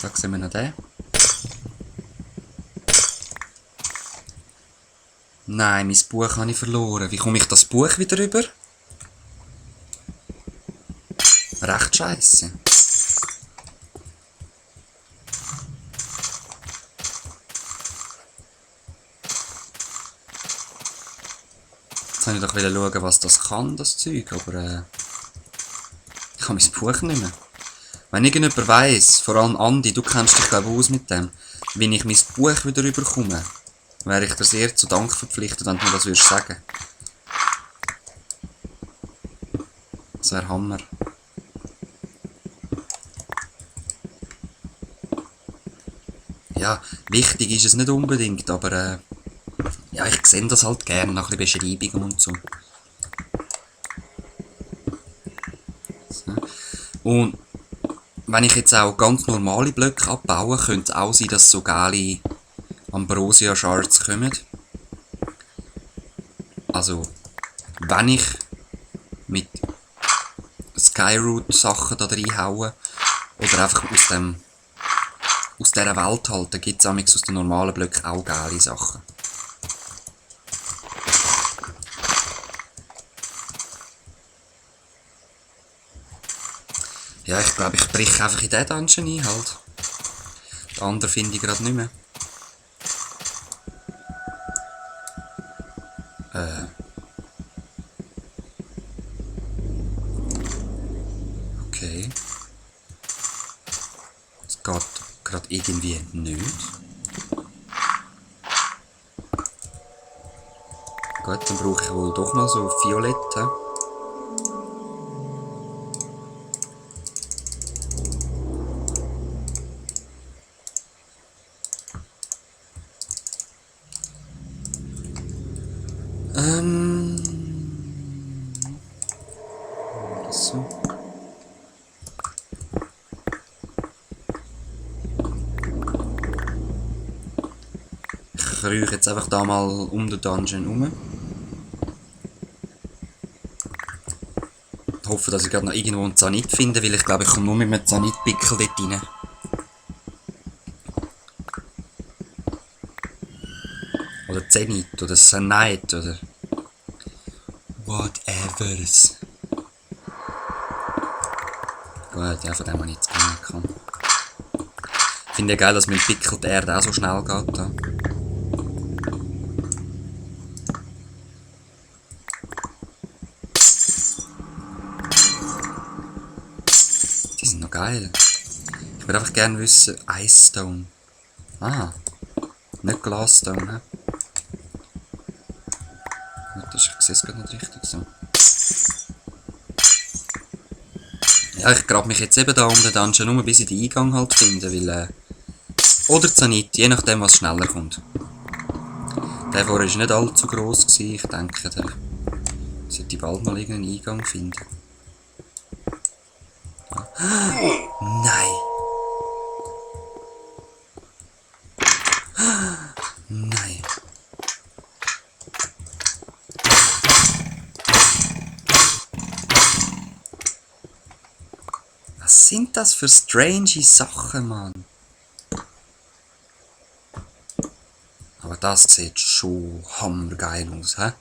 Da sehen wir noch den. Nein, mein Buch habe ich verloren. Wie komme ich das Buch wieder rüber? Recht scheisse. Jetzt wollte ich doch schauen, was das kann, das Zeug, aber ich habe mein Buch nicht mehr. Wenn irgendjemand weiss, vor allem Andi, du kennst dich glaube ich aus mit dem, wenn ich mein Buch wieder rüberkomme, wäre ich dir sehr zu Dank verpflichtet, wenn du mir das würdest sagen. Das wäre Hammer. Ja, wichtig ist es nicht unbedingt, aber ja, ich sehe das halt gerne, nach ein bisschen Beschreibungen und so. Und wenn ich jetzt auch ganz normale Blöcke abbaue, könnte es auch sein, dass so geile Ambrosia Shards kommen. Also, wenn ich mit Skyroot Sachen da reinhaue, oder einfach aus dieser Welt halt, da gibt es aus den normalen Blöcken auch geile Sachen. Ja, ich glaube, ich breche einfach in diesen Dungeon ein halt. Den anderen finde ich gerade nicht mehr. Okay. Das geht gerade irgendwie nicht. Gut, dann brauche ich wohl doch noch so Violette. So. Ich räuche jetzt einfach da mal um den Dungeon herum. Ich hoffe, dass ich gerade noch irgendwo einen Zanit finde, weil ich glaube, ich komme nur mit einem Zanitpickel dort rein. Oder Zenit, oder Zenite, oder whatevers. Gut, ja, von dem habe ich jetzt gar nicht kann. Ich finde ja geil, dass mit dem Pickel die Erde auch so schnell geht. Da. Die sind noch geil. Ich würde einfach gerne wissen, Ice Stone. Ah, nicht Glassstone, hä? Ich sehe es gerade nicht richtig so. Ja, ich grabe mich jetzt eben da um den Dungeon nur bis ich den Eingang halt finde, weil oder Zanit, je nachdem was schneller kommt. Der vorher war nicht allzu gross gewesen. Ich denke, der sollte bald mal irgendeinen Eingang finden. Ja. Nein! Nein! Was sind das für strange Sachen, Mann? Aber das sieht schon hammergeil aus, hä?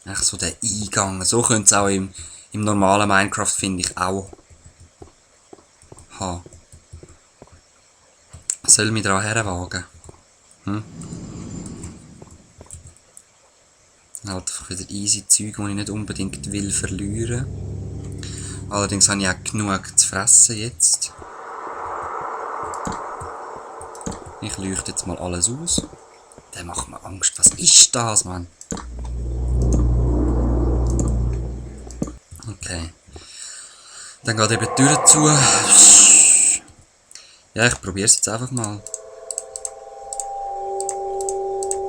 Echt so der Eingang. So könnte es auch im normalen Minecraft, finde ich, auch haben. Soll ich mich daran herwagen? Halt einfach wieder easy Zeug, die ich nicht unbedingt will verlieren. Allerdings habe ich auch genug zu fressen jetzt. Ich leuchte jetzt mal alles aus. Der macht mir Angst. Was ist das, Mann? Okay. Dann geht eben die Tür zu. Ja, ich probiere es jetzt einfach mal.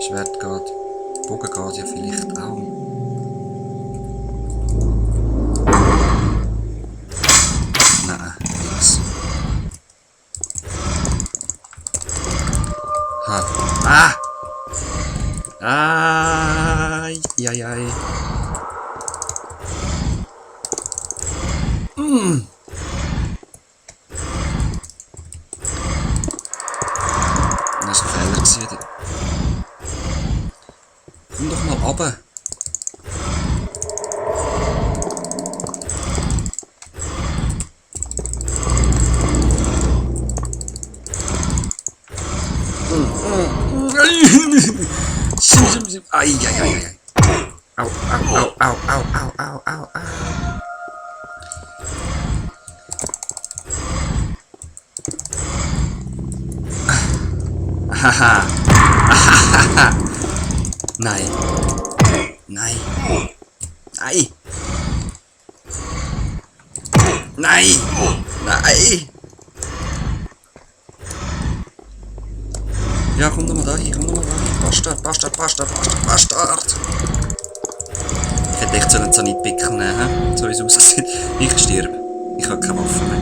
Schwert geht. Bogen geht ja vielleicht auch. Nein, nichts. Ah! Ai. oben. Ai, ai, ai, ai. Au, au, au, au, au, au, au, au, au. Haha. Nein. Nein. Nein. Nein. Nein. Ja, komm doch mal da hin, komm doch mal da hin. Bastard, Bastard, Bastard, Bastard, Bastard. Ich hätte echt so einen Zanitpickel nehmen, so wie es aussieht. Ich sterbe. Ich habe keine Waffe mehr.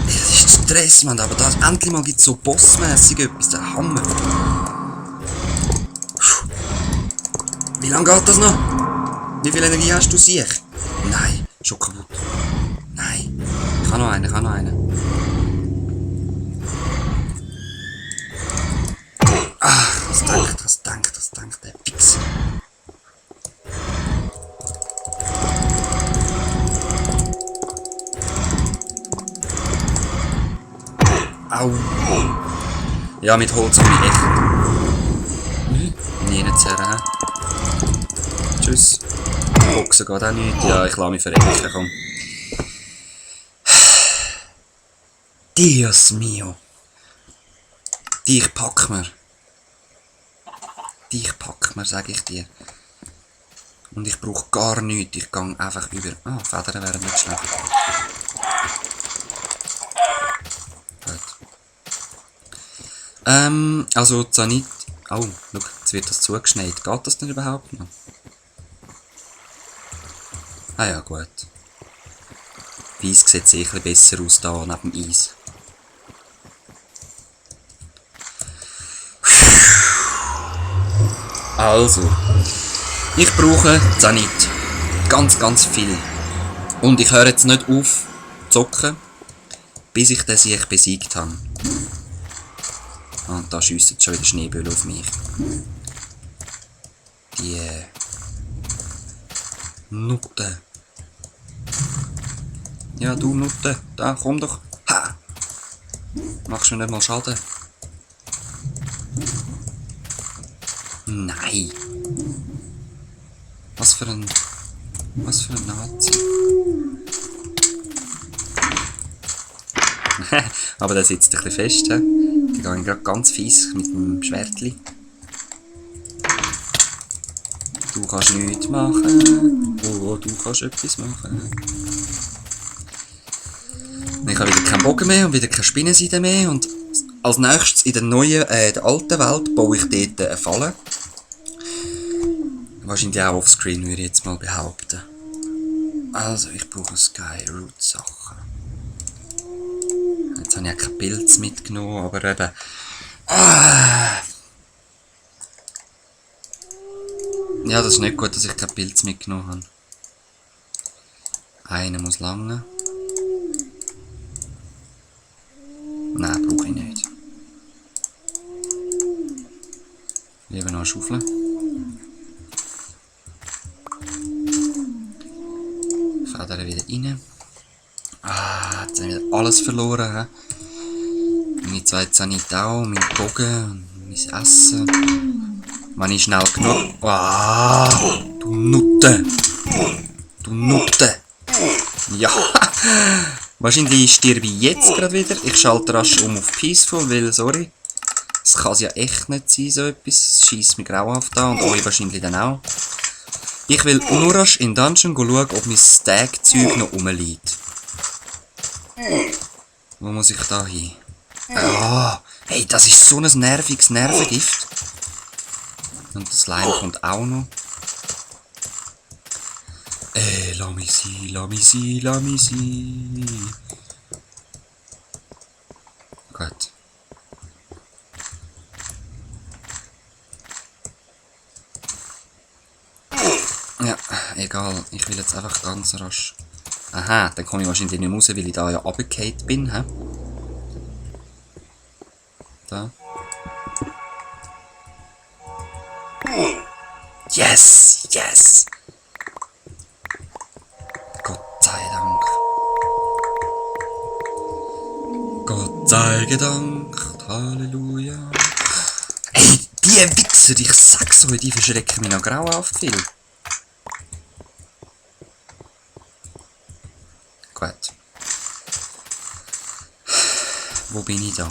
Das ist Stress, Mann, aber das, endlich mal gibt es so bossmässig etwas, der Hammer. Wie lange geht das noch? Wie viel Energie hast du, sicher? Nein, schon kaputt. Nein. Ich habe noch einen, ich habe noch einen. Ach, was denkt, der Wichser. Au. Ja, mit Holz komme ich echt nie zerren. Tschüss. Boxen geht auch nicht. Ja, ich lasse mich verrecken, komm. Dios mio. Dich pack mir. Dich pack mir, sag ich dir. Und ich brauche gar nichts. Ich gehe einfach über. Ah, Federn wären nicht schlecht. Gut. Also Zanit. Oh, schau, jetzt wird das zugeschneit. Geht das denn überhaupt noch? Ah ja, gut. Weiss sieht sicher besser aus da neben dem Eis. Also, ich brauche Zanit. Ganz, ganz viel. Und ich höre jetzt nicht auf zu zocken, bis ich den Sieg besiegt habe. Und da schiessen schon wieder Schneeböller auf mich. Die Nutte. Ja, du Nutte, da, komm doch. Ha! Machst du mir nicht mal Schaden? Nein! Was für ein Nazi. Aber der sitzt ein bisschen fest, he? Die gehen gerade ganz fies mit dem Schwertli. Du kannst nichts machen. Oh, du kannst etwas machen. Ich habe wieder keinen Bogen mehr und wieder keine Spinnenseide mehr. Und als nächstes in der neuen, der alten Welt baue ich dort eine Falle. Wahrscheinlich auch offscreen, würde ich jetzt mal behaupten. Also, ich brauche Skyroot-Sachen. Jetzt habe ich auch keinen Pilz mitgenommen, aber eben... Ja, das ist nicht gut, dass ich keinen Pilz mitgenommen habe. Einer muss lange. Nein, brauche ich nicht. Lieber noch eine Schaufel. Federn wieder rein. Ah, jetzt habe ich wieder alles verloren. He? Meine zwei Zanit auch, mein Bogen, mein Essen. Wenn ich schnell genug... Ah, du Nutte! Du Nutte! Ja! Wahrscheinlich sterbe ich jetzt gerade wieder. Ich schalte rasch um auf Peaceful, weil, sorry. Das kann es ja echt nicht sein, so etwas. Es scheisst mich grauenhaft an und euch wahrscheinlich dann auch. Ich will nur rasch in den Dungeon schauen, ob mein Stag-Zeug noch rumliegt. Wo muss ich da hin? Ah, hey, das ist so ein nerviges Nervengift. Und das Slime kommt auch noch. Lass mich sein, lass mich sein, lass mich sein. Gut. Ja, egal. Ich will jetzt einfach ganz rasch Aha, dann komme ich wahrscheinlich nicht mehr raus, weil ich da ja runtergefallen bin. He? Da. Yes! Yes! Gott sei Dank. Gott sei gedankt. Halleluja. Ey, die Wichser, ich sag's euch, die verschrecken mich noch grau auf viel. Gut. Wo bin ich da?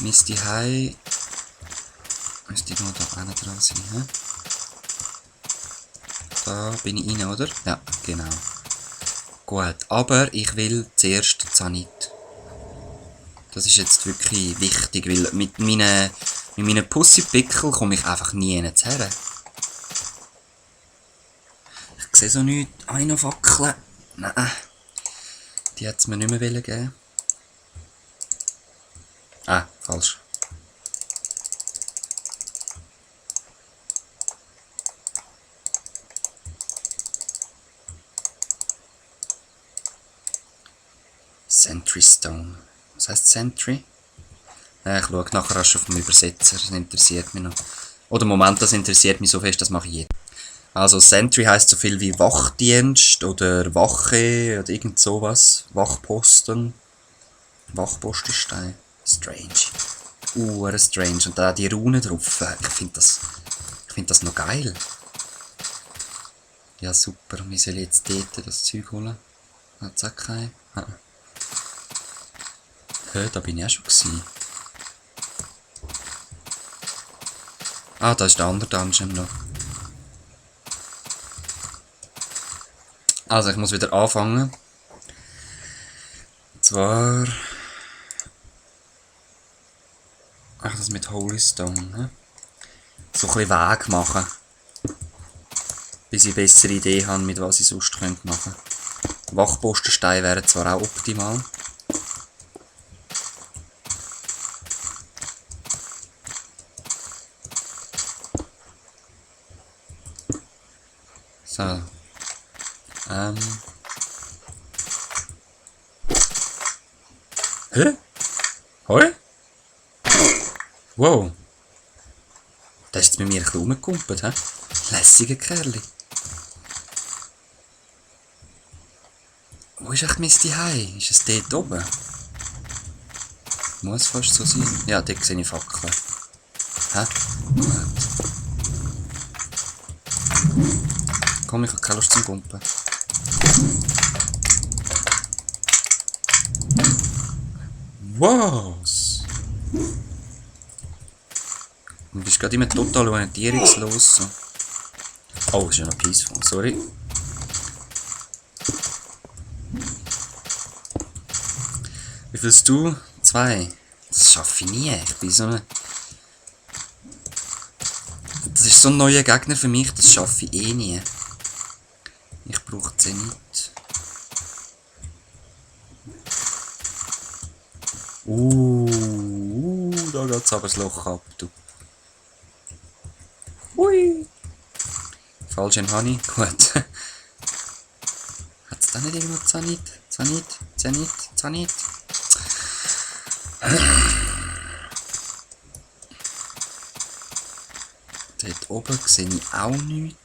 Müsste ich heim. Müsste ich noch da hinten dran sein, he? Da bin ich rein, oder? Ja, genau. Gut, aber ich will zuerst Zanit. Das ist jetzt wirklich wichtig, weil mit meinen Pussy-Pickel komme ich einfach nie her. Ich sehe so nichts. Habe ich noch Fackeln? Nein. Die hat es mir nicht mehr geben. Ah, falsch. Sentry Stone. Was heisst Sentry? Ich schaue nachher erst auf den Übersetzer, das interessiert mich noch. Oder Moment, das interessiert mich so fest, das mache ich jetzt. Also Sentry heisst so viel wie Wachdienst oder Wache oder irgend sowas. Wachposten. Wachpostenstein. Strange. Strange. Und da die Runen drauf. Ich finde das noch geil. Ja super, wie soll ich jetzt dort das Zeug holen? Hat's auch keinen? Da bin ich auch schon gewesen. Ah, da ist der andere Dungeon noch. Also, ich muss wieder anfangen. Und zwar... Ach, das mit Holy Stone, ne? So ein bisschen Weg machen. Bis ich eine bessere Idee habe, mit was ich sonst machen könnte. Wachpostenstein wären zwar auch optimal. So. Hä? Hoi? Wow. Der ist jetzt mit mir ein bisschen rumgekumpelt, hä? Lässiger Kerl. Wo ist echt mein Zuhause? Ist es dort oben? Muss fast so sein. Ja, dort sehe ich Fackeln. Hä? Gut. Komm, ich habe keine Lust zum Pumpen. Was? Du bist gerade immer total orientierungslos. So. Oh, ist ja noch peaceful, sorry. Wie fühlst du? 2. Das schaffe ich nie. Ich bin so eine... Das ist so ein neuer Gegner für mich, das schaffe ich eh nie. Ich brauche Zenit. Da geht's aber das Loch ab, du. Hui. Falsch im Honey, gut. Hat's da nicht irgendwo Zenit? Zenit? Dort oben sehe ich auch nichts.